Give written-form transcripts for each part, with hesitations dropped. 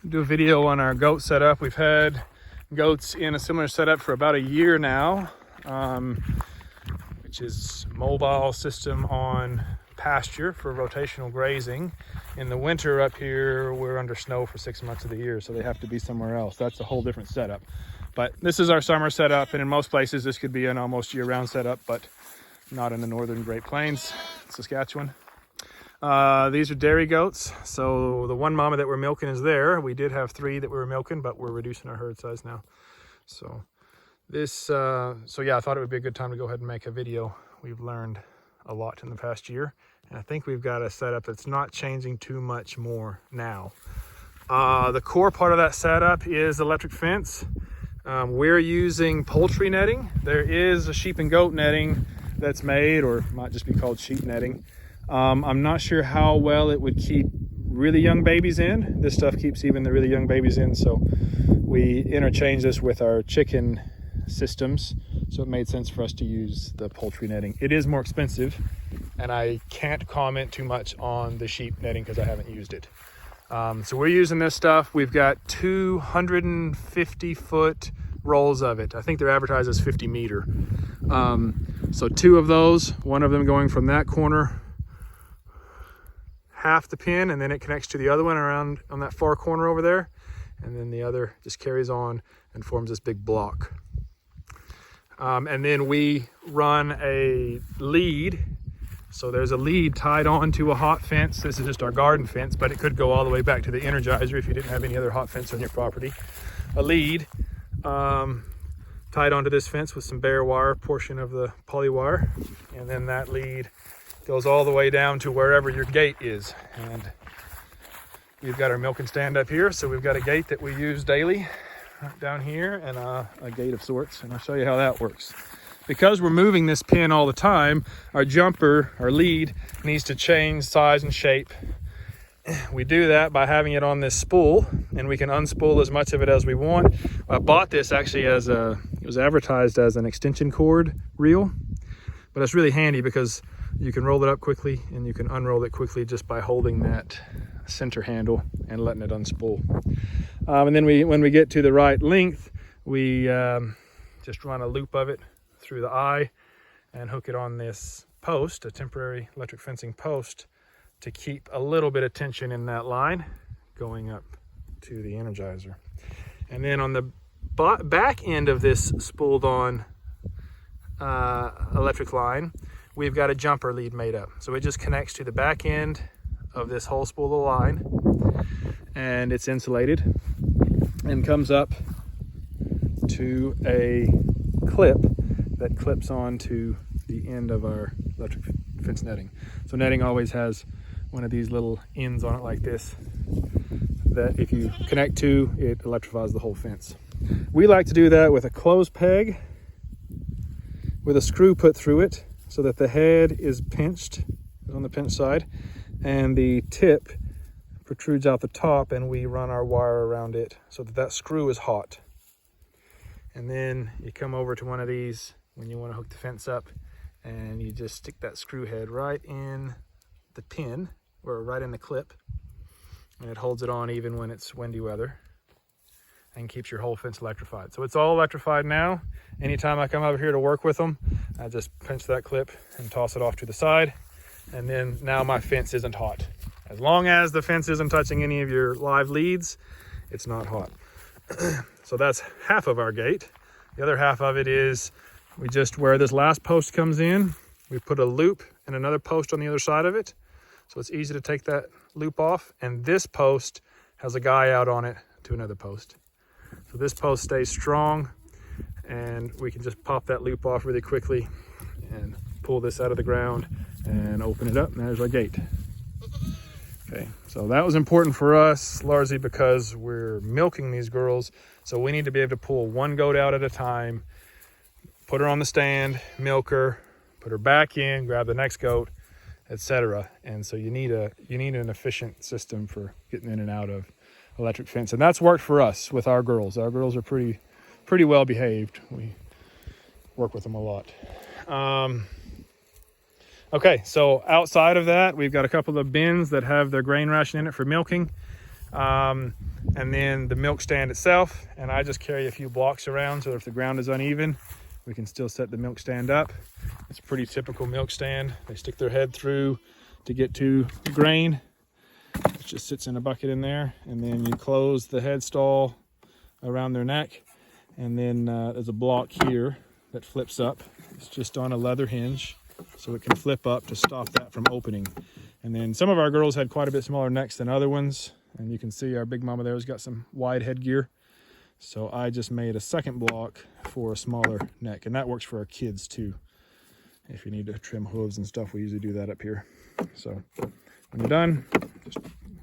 do a video on our goat setup. We've had goats in a similar setup for about a year now, which is mobile system on pasture for rotational grazing. In the winter up here, we're under snow for 6 months of the year, so they have to be somewhere else. That's a whole different setup. But this is our summer setup, and in most places this could be an almost year-round setup, but not in the northern Great Plains, Saskatchewan. These are dairy goats. So the one mama that we're milking is there. We did have 3 that we were milking, but we're reducing our herd size now. So this, yeah, I thought it would be a good time to go ahead and make a video. We've learned a lot in the past year, and I think we've got a setup that's not changing too much more now. The core part of that setup is electric fence. We're using poultry netting. There is a sheep and goat netting that's made, or might just be called sheep netting. I'm not sure how well it would keep really young babies in. This stuff keeps even the really young babies in, so we interchange this with our chicken systems, so it made sense for us to use the poultry netting. It is more expensive, and I can't comment too much on the sheep netting because I haven't used it. So we're using this stuff. We've got 250-foot rolls of it. I think they're advertised as 50 meter. So 2 of those, one of them going from that corner half the pin, and then it connects to the other one around on that far corner over there, and then the other just carries on and forms this big block. And then we run a lead. So there's a lead tied onto a hot fence. This is just our garden fence, but it could go all the way back to the Energizer if you didn't have any other hot fence on your property. A lead tied onto this fence with some bare wire, portion of the poly wire, and then that lead goes all the way down to wherever your gate is. And we've got our milking stand up here, so we've got a gate that we use daily right down here, and a gate of sorts, and I'll show you how that works. Because we're moving this pin all the time, our jumper, our lead, needs to change size and shape. We do that by having it on this spool, and we can unspool as much of it as we want. I bought this actually it was advertised as an extension cord reel, but it's really handy because you can roll it up quickly and you can unroll it quickly just by holding that center handle and letting it unspool. And then when we get to the right length, we just run a loop of it through the eye and hook it on this post, a temporary electric fencing post, to keep a little bit of tension in that line going up to the Energizer. And then on the back end of this spooled on electric line, we've got a jumper lead made up. So it just connects to the back end of this whole spool of line, and it's insulated and comes up to a clip that clips onto the end of our electric fence netting. So netting always has one of these little ends on it like this that if you connect to, it electrifies the whole fence. We like to do that with a clothes peg with a screw put through it so that the head is pinched on the pinch side and the tip protrudes out the top, and we run our wire around it so that that screw is hot. And then you come over to one of these when you want to hook the fence up, and you just stick that screw head right in the pin, or right in the clip, and it holds it on even when it's windy weather and keeps your whole fence electrified. So it's all electrified now. Anytime I come over here to work with them, I just pinch that clip and toss it off to the side, and then now my fence isn't hot. As long as the fence isn't touching any of your live leads, it's not hot. So that's half of our gate. The other half of it is we just, where this last post comes in, we put a loop and another post on the other side of it. So it's easy to take that loop off. And this post has a guy out on it to another post. So this post stays strong, and we can just pop that loop off really quickly and pull this out of the ground and open it up, and there's our gate. Okay, so that was important for us largely because we're milking these girls, so we need to be able to pull one goat out at a time, put her on the stand, milk her, put her back in, grab the next goat, etc. And so you need an efficient system for getting in and out of electric fence, and that's worked for us with our girls. Our girls are pretty well behaved. We work with them a lot. Okay, so outside of that, we've got a couple of bins that have their grain ration in it for milking. And then the milk stand itself, and I just carry a few blocks around so that if the ground is uneven, we can still set the milk stand up. It's a pretty typical milk stand. They stick their head through to get to the grain. It just sits in a bucket in there, and then you close the head stall around their neck, and then there's a block here that flips up. It's just on a leather hinge, so it can flip up to stop that from opening. And then some of our girls had quite a bit smaller necks than other ones, and you can see our big mama there has got some wide headgear. So I just made a second block for a smaller neck, and that works for our kids too. If you need to trim hooves and stuff, we usually do that up here. So when you're done, just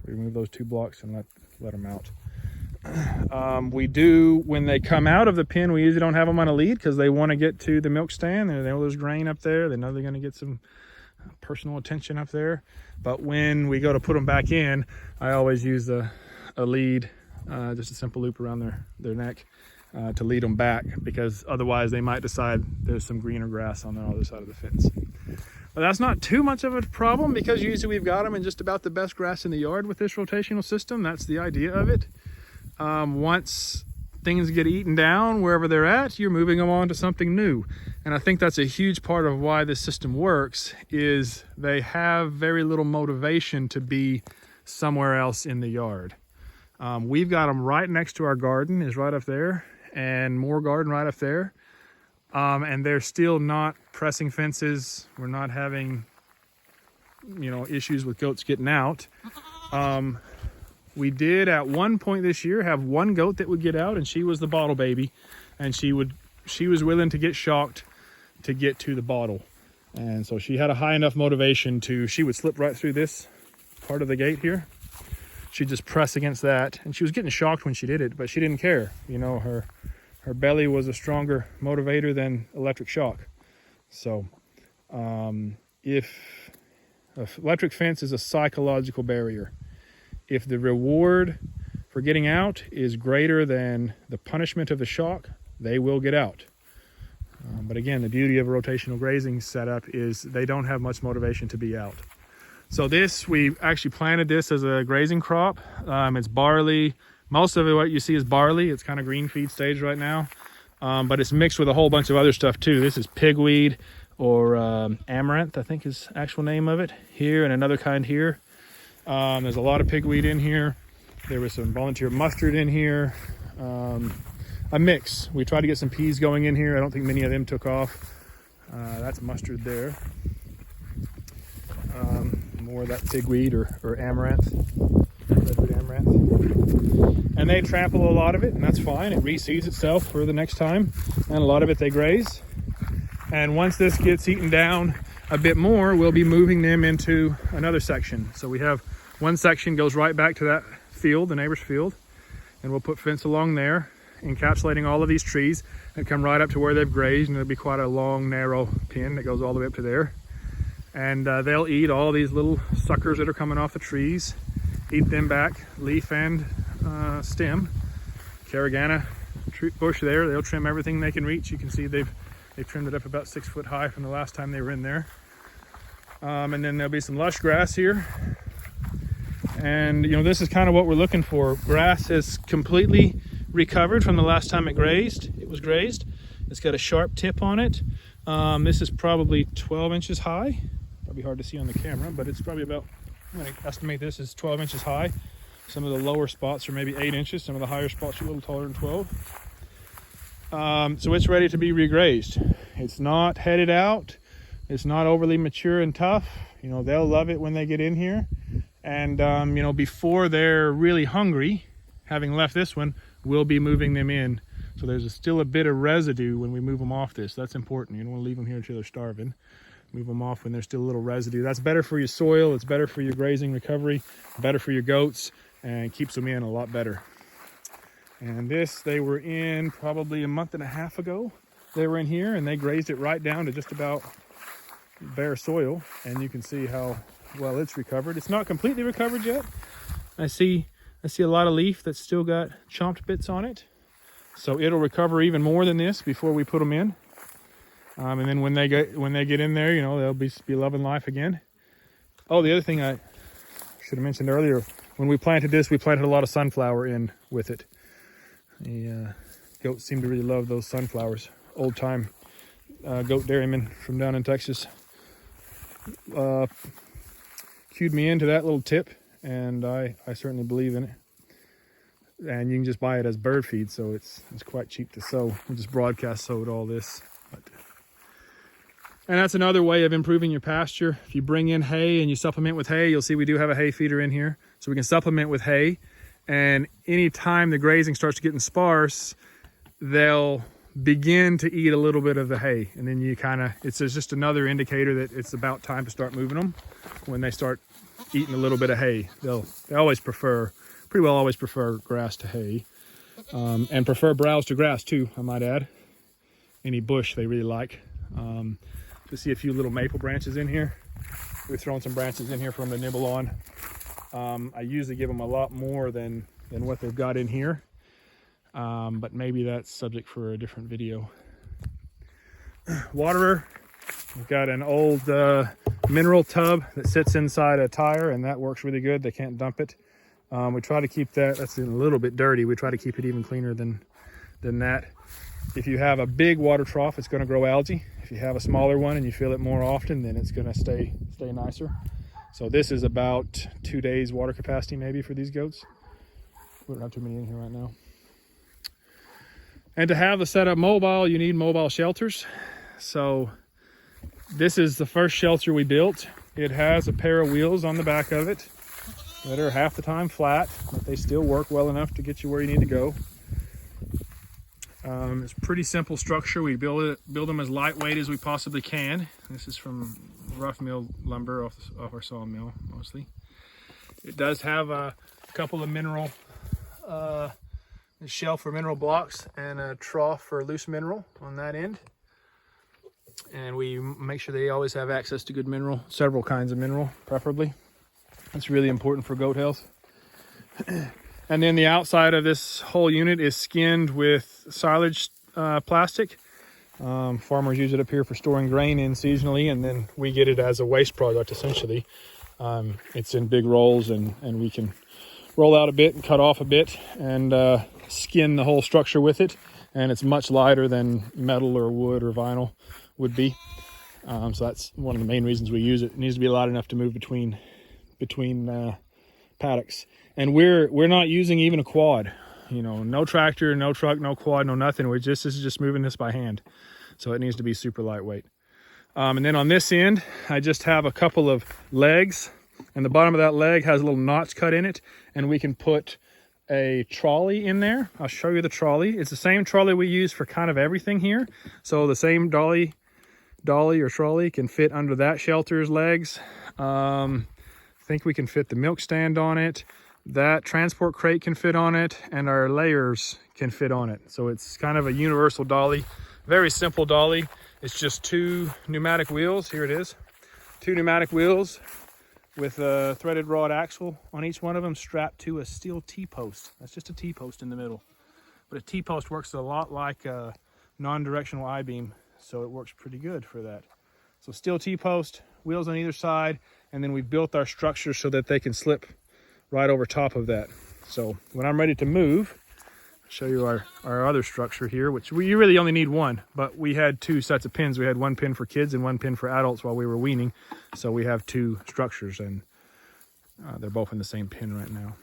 remove those 2 blocks and let them out. We do, when they come out of the pen, we usually don't have them on a lead because they want to get to the milk stand. They know there's grain up there. They know they're going to get some personal attention up there. But when we go to put them back in, I always use a lead, just a simple loop around their neck to lead them back, because otherwise they might decide there's some greener grass on the other side of the fence. But that's not too much of a problem, because usually we've got them in just about the best grass in the yard with this rotational system. That's the idea of it. Once things get eaten down wherever they're at, you're moving them on to something new. And I think that's a huge part of why this system works, is they have very little motivation to be somewhere else in the yard. We've got them right next to our garden, is right up there, and more garden right up there. And they're still not pressing fences. We're not having, issues with goats getting out. We did at one point this year have one goat that would get out, and she was the bottle baby, and she was willing to get shocked to get to the bottle. And so she had a high enough motivation she would slip right through this part of the gate here. She'd just press against that, and she was getting shocked when she did it, but she didn't care. Her belly was a stronger motivator than electric shock. So if electric fence is a psychological barrier, if the reward for getting out is greater than the punishment of the shock, they will get out. But again, the beauty of a rotational grazing setup is they don't have much motivation to be out. So we actually planted this as a grazing crop. It's barley. Most of it, what you see is barley. It's kind of green feed stage right now. But it's mixed with a whole bunch of other stuff too. This is pigweed, or amaranth, I think is the actual name of it here, and another kind here. There's a lot of pigweed in here. There was some volunteer mustard in here. A mix. We tried to get some peas going in here. I don't think many of them took off. That's mustard there. More of that pigweed or amaranth. Redwood amaranth. And they trample a lot of it, and that's fine. It reseeds itself for the next time. And a lot of it they graze. And once this gets eaten down a bit more, we'll be moving them into another section. So we have one section goes right back to that field, the neighbor's field, and we'll put fence along there, encapsulating all of these trees, and come right up to where they've grazed, and it'll be quite a long, narrow pin that goes all the way up to there. And they'll eat all these little suckers that are coming off the trees, eat them back, leaf and stem. Carragana bush there, they'll trim everything they can reach. You can see they've trimmed it up about 6 foot high from the last time they were in there. And then there'll be some lush grass here. And this is kind of what we're looking for. Grass has completely recovered from the last time it was grazed. It's got a sharp tip on it. This is probably 12 inches high. Probably hard to see on the camera, but it's probably about, I'm going to estimate this is 12 inches high. Some of the lower spots are maybe 8 inches. Some of the higher spots are a little taller than 12. So it's ready to be regrazed. It's not headed out. It's not overly mature and tough. They'll love it when they get in here. And, before they're really hungry, having left this one, we'll be moving them in. So there's still a bit of residue when we move them off this. That's important. You don't want to leave them here until they're starving. Move them off when there's still a little residue. That's better for your soil. It's better for your grazing recovery, better for your goats, and keeps them in a lot better. And this, they were in probably a month and a half ago. They were in here, and they grazed it right down to just about bare soil. And you can see how well it's recovered. It's not completely recovered yet. I see a lot of leaf that's still got chomped bits on it. So it'll recover even more than this before we put them in. And then when they get in there, they'll be loving life again. Oh, the other thing I should have mentioned earlier, when we planted this, we planted a lot of sunflower in with it. The goats seem to really love those sunflowers. Old time goat dairyman from down in Texas cued me into that little tip, and I certainly believe in it. And you can just buy it as bird feed, so it's quite cheap to sow. We just broadcast sowed all this. And that's another way of improving your pasture. If you bring in hay and you supplement with hay, you'll see we do have a hay feeder in here. So we can supplement with hay. And anytime the grazing starts getting sparse, they'll begin to eat a little bit of the hay. And then you it's just another indicator that it's about time to start moving them. When they start eating a little bit of hay, they always prefer, pretty well always prefer grass to hay. And prefer browse to grass too, I might add. Any bush they really like. To see a few little maple branches in here. We've thrown some branches in here for them to nibble on. I usually give them a lot more than what they've got in here, but maybe that's subject for a different video. Waterer, we've got an old mineral tub that sits inside a tire, and that works really good. They can't dump it. We try to keep that's a little bit dirty. We try to keep it even cleaner than that. If you have a big water trough, it's going to grow algae. If you have a smaller one and you fill it more often, then it's going to stay nicer. So this is about 2 days water capacity maybe for these goats. We don't have too many in here right now. And to have the setup mobile, you need mobile shelters. So this is the first shelter we built. It has a pair of wheels on the back of it that are half the time flat, but they still work well enough to get you where you need to go. It's a pretty simple structure. We build them as lightweight as we possibly can. This is from rough mill lumber off our sawmill mostly. It does have a couple of mineral, a shelf for mineral blocks and a trough for loose mineral on that end. And we make sure they always have access to good mineral, several kinds of mineral preferably. That's really important for goat health. And then the outside of this whole unit is skinned with silage plastic. Farmers use it up here for storing grain in seasonally, and then we get it as a waste product essentially. It's in big rolls, and we can roll out a bit and cut off a bit and skin the whole structure with it. And it's much lighter than metal or wood or vinyl would be. So that's one of the main reasons we use it. It needs to be light enough to move between paddocks. And we're not using even a quad, no tractor, no truck, no quad, no nothing. This is just moving this by hand. So it needs to be super lightweight. And then on this end, I just have a couple of legs, and the bottom of that leg has a little notch cut in it, and we can put a trolley in there. I'll show you the trolley. It's the same trolley we use for kind of everything here. So the same dolly or trolley can fit under that shelter's legs. I think we can fit the milk stand on it. That transport crate can fit on it, and our layers can fit on it. So it's kind of a universal dolly, very simple dolly. It's just 2 pneumatic wheels. Here it is. 2 pneumatic wheels with a threaded rod axle on each one of them, strapped to a steel T-post. That's just a T-post in the middle. But a T-post works a lot like a non-directional I-beam, so it works pretty good for that. So steel T-post, wheels on either side, and then we built our structure so that they can slip right over top of that. So when I'm ready to move, I'll show you our other structure here, which you really only need one, but we had 2 sets of pins. We had 1 pin for kids and 1 pin for adults while we were weaning. So we have 2 structures, and they're both in the same pin right now.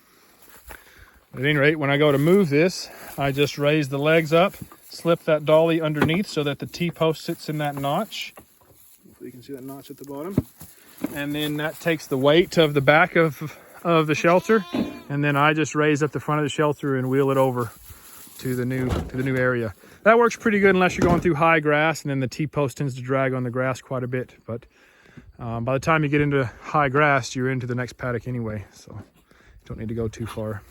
At any rate, when I go to move this, I just raise the legs up, slip that dolly underneath so that the T-post sits in that notch. Hopefully you can see that notch at the bottom. And then that takes the weight of the back of the shelter, and then I just raise up the front of the shelter and wheel it over to the new area. That works pretty good unless you're going through high grass, and then the T-post tends to drag on the grass quite a bit. But by the time you get into high grass, you're into the next paddock anyway, so you don't need to go too far.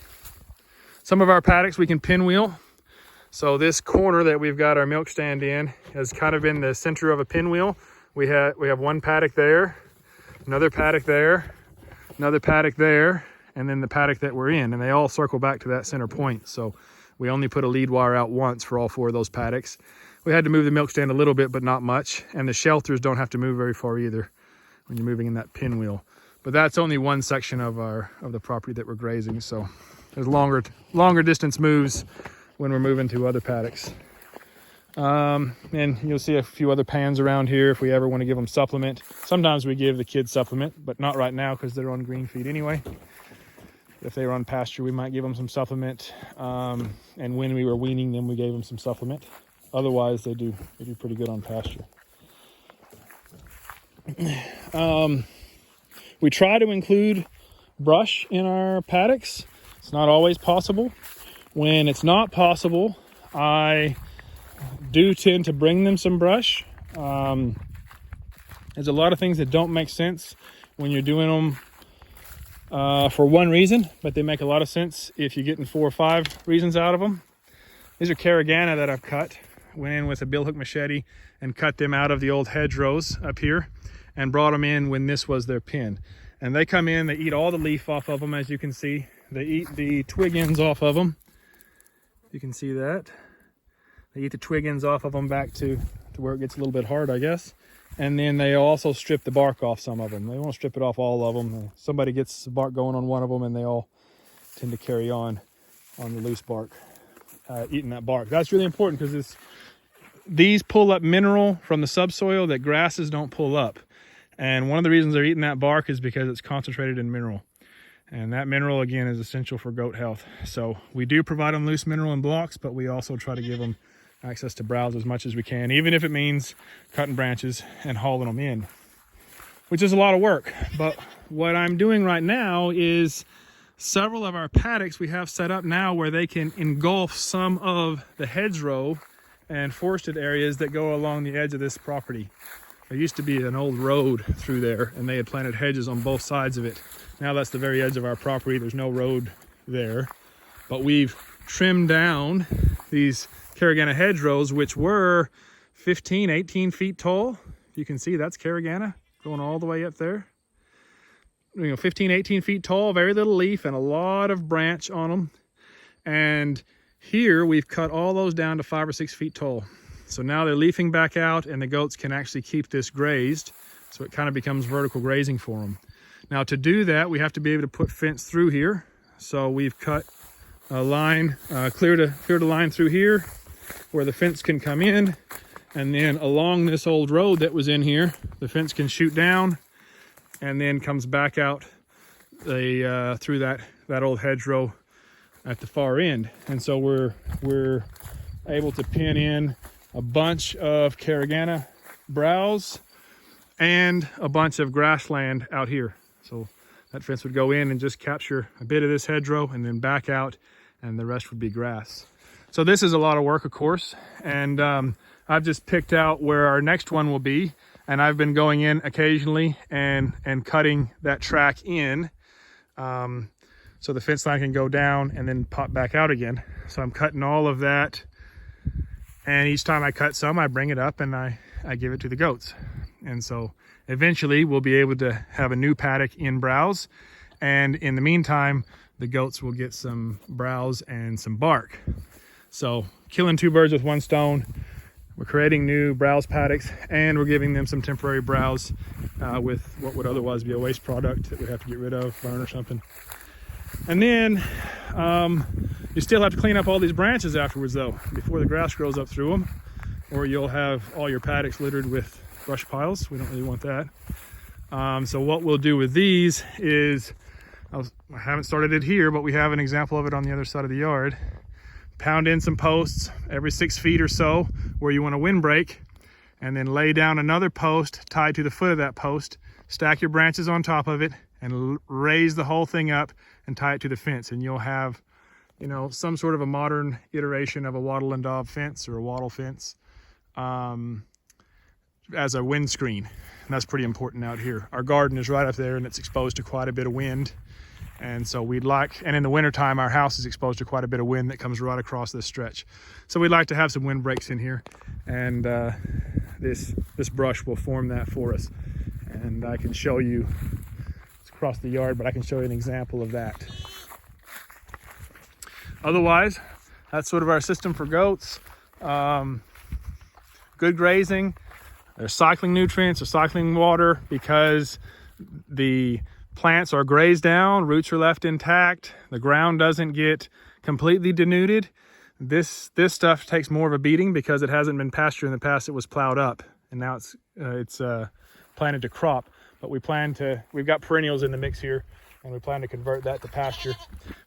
Some of our paddocks we can pinwheel. So this corner that we've got our milk stand in has kind of been the center of a pinwheel. We have 1 paddock there, another paddock there, another paddock there, and then the paddock that we're in, and they all circle back to that center point. So we only put a lead wire out once for all 4 of those paddocks. We had to move the milk stand a little bit, but not much, and the shelters don't have to move very far either when you're moving in that pinwheel. But that's only one section of the property that we're grazing. So there's longer distance moves when we're moving to other paddocks. And you'll see a few other pans around here if we ever want to give them supplement. Sometimes we give the kids supplement, but not right now because they're on green feed anyway. If they were on pasture, we might give them some supplement. And when we were weaning them, we gave them some supplement. Otherwise, they do pretty good on pasture. We try to include brush in our paddocks. It's not always possible. When it's not possible, I do tend to bring them some brush. There's a lot of things that don't make sense when you're doing them for one reason, but they make a lot of sense if you're getting 4 or 5 reasons out of them. These are carragana that I've cut. Went in with a billhook machete and cut them out of the old hedgerows up here and brought them in when this was their pen. And they come in, they eat all the leaf off of them, as you can see. They eat the twig ends off of them. You can see that. They eat the twig ends off of them back to where it gets a little bit hard, I guess. And then they also strip the bark off some of them. They won't strip it off all of them. Somebody gets the bark going on one of them and they all tend to carry on the loose bark, eating that bark. That's really important because these pull up mineral from the subsoil that grasses don't pull up. And one of the reasons they're eating that bark is because it's concentrated in mineral. And that mineral, again, is essential for goat health. So we do provide them loose mineral in blocks, but we also try to give them access to browse as much as we can, even if it means cutting branches and hauling them in, which is a lot of work. But what I'm doing right now is several of our paddocks we have set up now where they can engulf some of the hedgerow and forested areas that go along the edge of this property. There used to be an old road through there and they had planted hedges on both sides of it. Now that's the very edge of our property. There's no road there, but we've trimmed down these carragana hedgerows, which were 15, 18 feet tall. You can see that's carragana going all the way up there. 15, 18 feet tall, very little leaf and a lot of branch on them. And here we've cut all those down to 5 or 6 feet tall. So now they're leafing back out and the goats can actually keep this grazed. So it kind of becomes vertical grazing for them. Now to do that, we have to be able to put fence through here. So we've cut a line, cleared a line through here where the fence can come in. And then along this old road that was in here, the fence can shoot down and then comes back out through that old hedgerow at the far end. And so we're able to pin in a bunch of carragana browse and a bunch of grassland out here. So that fence would go in and just capture a bit of this hedgerow and then back out, and the rest would be grass. So this is a lot of work, of course, and I've just picked out where our next one will be, and I've been going in occasionally and cutting that track in so the fence line can go down and then pop back out again. So I'm cutting all of that, and each time I cut some, I bring it up and I give it to the goats. And so eventually we'll be able to have a new paddock in browse, and in the meantime the goats will get some browse and some bark. So killing 2 birds with 1 stone. We're creating new browse paddocks and we're giving them some temporary browse with what would otherwise be a waste product that we have to get rid of, burn or something. And then you still have to clean up all these branches afterwards though, before the grass grows up through them, or you'll have all your paddocks littered with brush piles. We don't really want that. So what we'll do with these is, I haven't started it here, but we have an example of it on the other side of the yard. Pound in some posts every 6 feet or so where you want a windbreak, and then lay down another post tied to the foot of that post, stack your branches on top of it, and raise the whole thing up and tie it to the fence. And you'll have, some sort of a modern iteration of a wattle and daub fence or a wattle fence as a windscreen. And that's pretty important out here. Our garden is right up there and it's exposed to quite a bit of wind. And so and in the wintertime, our house is exposed to quite a bit of wind that comes right across this stretch. So we'd like to have some windbreaks in here, and this brush will form that for us. And I can show you, it's across the yard, but I can show you an example of that. Otherwise, that's sort of our system for goats. Good grazing. They're cycling nutrients, they're cycling water, because the plants are grazed down, roots are left intact, the ground doesn't get completely denuded, this stuff takes more of a beating because it hasn't been pasture in the past. It was plowed up, and now it's planted to crop. But we've got perennials in the mix here, and we plan to convert that to pasture.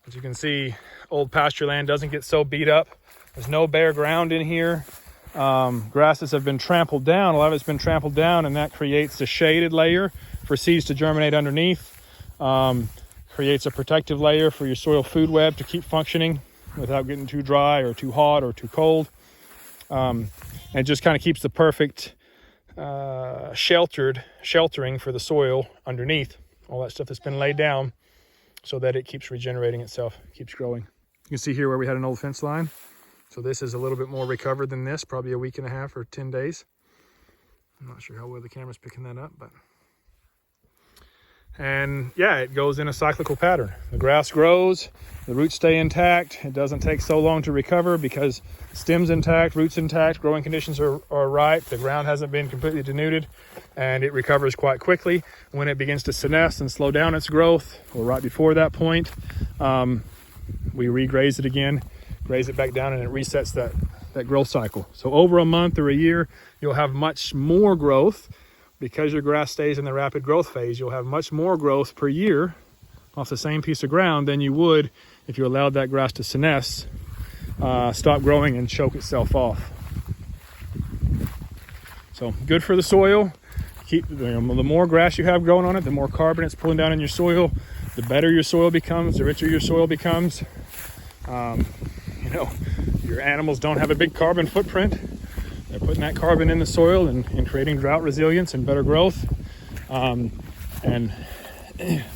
As you can see, old pasture land doesn't get so beat up. There's no bare ground in here. Grasses have been trampled down. A lot of it's been trampled down, and that creates a shaded layer for seeds to germinate underneath. Creates a protective layer for your soil food web to keep functioning without getting too dry or too hot or too cold. And it just kind of keeps the perfect sheltering for the soil underneath, all that stuff that's been laid down, so that it keeps regenerating itself, keeps growing. You can see here where we had an old fence line. So this is a little bit more recovered than this, probably a week and a half or 10 days. I'm not sure how well the camera's picking that up, but. And yeah, it goes in a cyclical pattern. The grass grows, the roots stay intact. It doesn't take so long to recover because stem's intact, roots intact, growing conditions are right, the ground hasn't been completely denuded, and it recovers quite quickly. When it begins to senesce and slow down its growth, or right before that point, we re-graze it again, graze it back down, and it resets that growth cycle. So over a month or a year, you'll have much more growth. Because your grass stays in the rapid growth phase, you'll have much more growth per year off the same piece of ground than you would if you allowed that grass to senesce, stop growing, and choke itself off. So good for the soil. The more grass you have growing on it, the more carbon it's pulling down in your soil, the better your soil becomes, the richer your soil becomes. Your animals don't have a big carbon footprint. They're putting that carbon in the soil and creating drought resilience and better growth. And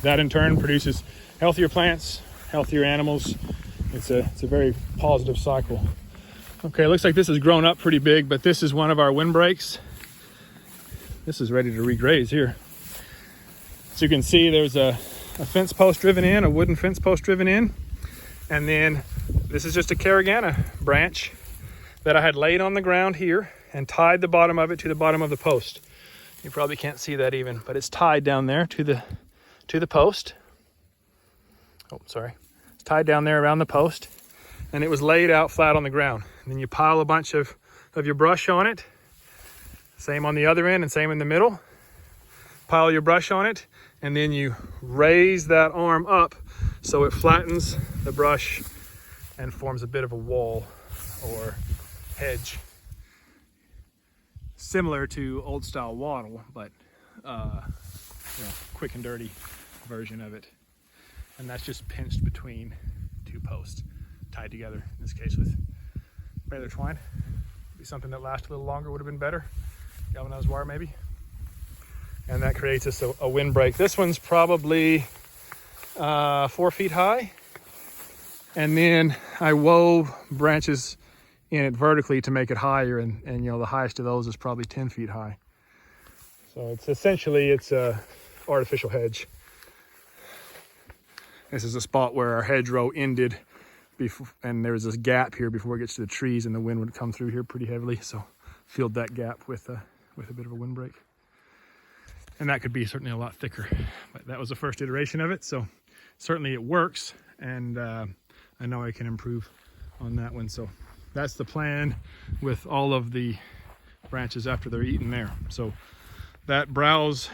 that in turn produces healthier plants, healthier animals. It's a very positive cycle. Okay, it looks like this has grown up pretty big, but this is one of our windbreaks. This is ready to regraze here. So you can see there's a fence post driven in, a wooden fence post driven in. And then this is just a carragana branch that I had laid on the ground here and tied the bottom of it to the bottom of the post. You probably can't see that even, but it's tied down there to the post. Oh, sorry. It's tied down there around the post, and it was laid out flat on the ground. And then you pile a bunch of your brush on it. Same on the other end and same in the middle. Pile your brush on it, and then you raise that arm up so it flattens the brush and forms a bit of a wall or hedge, similar to old style wattle, but quick and dirty version of it. And that's just pinched between two posts, tied together, in this case with baler twine. Be something that lasts a little longer would have been better. Galvanized wire maybe. And that creates us a windbreak. This one's probably 4 feet high. And then I wove branches in it vertically to make it higher, and the highest of those is probably 10 feet high. So it's essentially a artificial hedge. This is a spot where our hedgerow ended before, and there was this gap here before it gets to the trees, and the wind would come through here pretty heavily, so filled that gap with a bit of a windbreak. And that could be certainly a lot thicker, but that was the first iteration of it, so certainly it works, and I know I can improve on that one. So that's the plan with all of the branches after they're eaten there. So that browse,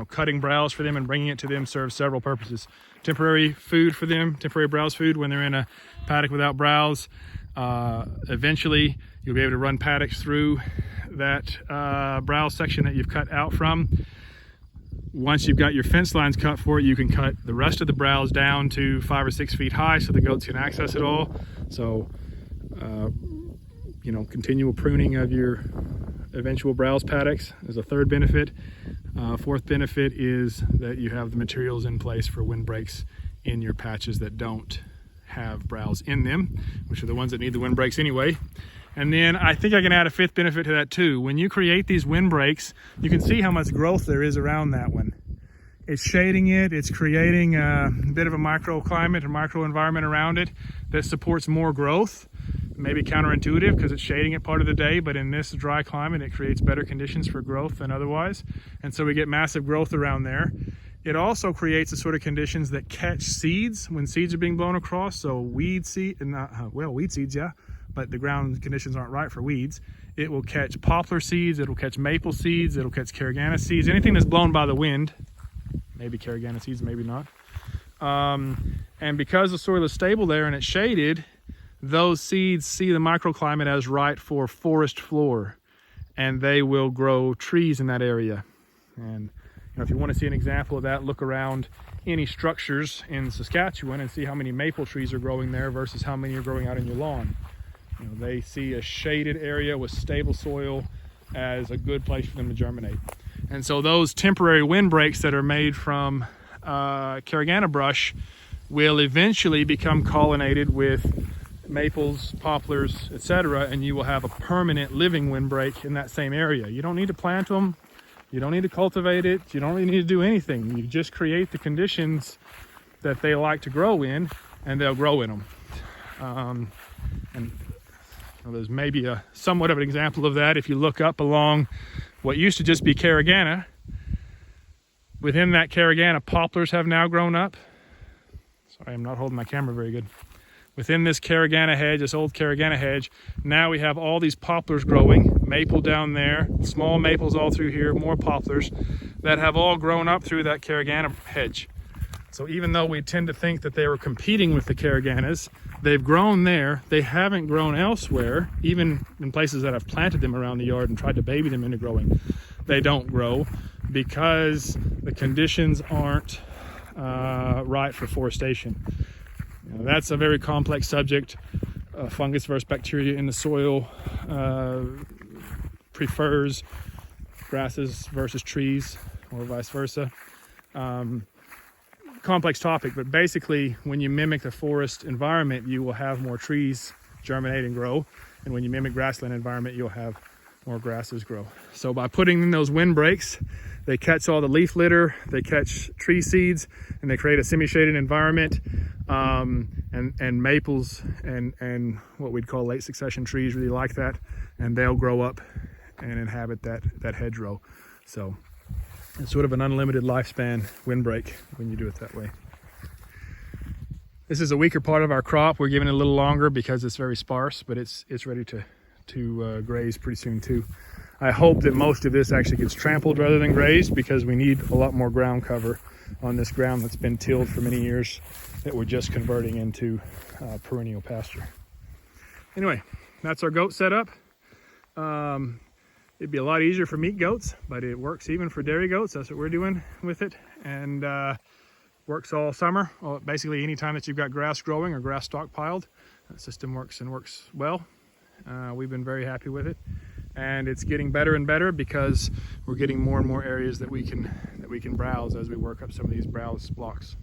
cutting browse for them and bringing it to them serves several purposes. Temporary food for them, temporary browse food when they're in a paddock without browse. Eventually you'll be able to run paddocks through that browse section that you've cut out from. Once you've got your fence lines cut for it, you can cut the rest of the browse down to 5 or 6 feet high so the goats can access it all. So continual pruning of your eventual browse paddocks is a third benefit. Fourth benefit is that you have the materials in place for windbreaks in your patches that don't have browse in them, which are the ones that need the windbreaks anyway. And then I think I can add a fifth benefit to that too. When you create these windbreaks, you can see how much growth there is around that one. It's shading it, it's creating a bit of a microclimate, a microenvironment around it that supports more growth. Maybe counterintuitive because it's shading it part of the day, but in this dry climate, it creates better conditions for growth than otherwise. And so we get massive growth around there. It also creates the sort of conditions that catch seeds when seeds are being blown across. So weed seeds, yeah, but the ground conditions aren't right for weeds. It will catch poplar seeds, it'll catch maple seeds, it'll catch caragana seeds, anything that's blown by the wind. Maybe caragana seeds, maybe not. And because the soil is stable there and it's shaded, those seeds see the microclimate as right for forest floor, and they will grow trees in that area. And if you want to see an example of that, look around any structures in Saskatchewan and see how many maple trees are growing there versus how many are growing out in your lawn. They see a shaded area with stable soil as a good place for them to germinate. And so those temporary windbreaks that are made from caragana brush will eventually become collinated with maples, poplars, etc., and you will have a permanent living windbreak in that same area. You don't need to plant them. You don't need to cultivate it. You don't really need to do anything. You just create the conditions that they like to grow in, and they'll grow in them. And there's maybe somewhat of an example of that if you look up along what used to just be caragana. Within that caragana, poplars have now grown up. Sorry, I'm not holding my camera very good. Within this caragana hedge, this old caragana hedge, now we have all these poplars growing, maple down there, small maples all through here, more poplars that have all grown up through that caragana hedge. So even though we tend to think that they were competing with the caraganas, they've grown there. They haven't grown elsewhere, even in places that I've planted them around the yard and tried to baby them into growing. They don't grow because the conditions aren't right for forestation. That's a very complex subject. Fungus versus bacteria in the soil prefers grasses versus trees, or vice versa. Complex topic, but basically when you mimic the forest environment, you will have more trees germinate and grow, and when you mimic grassland environment, you'll have more grasses grow. So by putting in those windbreaks, they catch all the leaf litter, they catch tree seeds, and they create a semi-shaded environment. And maples and what we'd call late succession trees really like that, and they'll grow up and inhabit that hedgerow. So it's sort of an unlimited lifespan windbreak when you do it that way. This is a weaker part of our crop. We're giving it a little longer because it's very sparse, but it's ready to graze pretty soon too. I hope that most of this actually gets trampled rather than grazed, because we need a lot more ground cover on this ground that's been tilled for many years that we're just converting into perennial pasture. Anyway, that's our goat setup. It'd be a lot easier for meat goats, but it works even for dairy goats. That's what we're doing with it, and works all summer. Well, basically any time that you've got grass growing or grass stockpiled, that system works and works well. We've been very happy with it, and it's getting better and better because we're getting more and more areas that we can browse as we work up some of these browse blocks.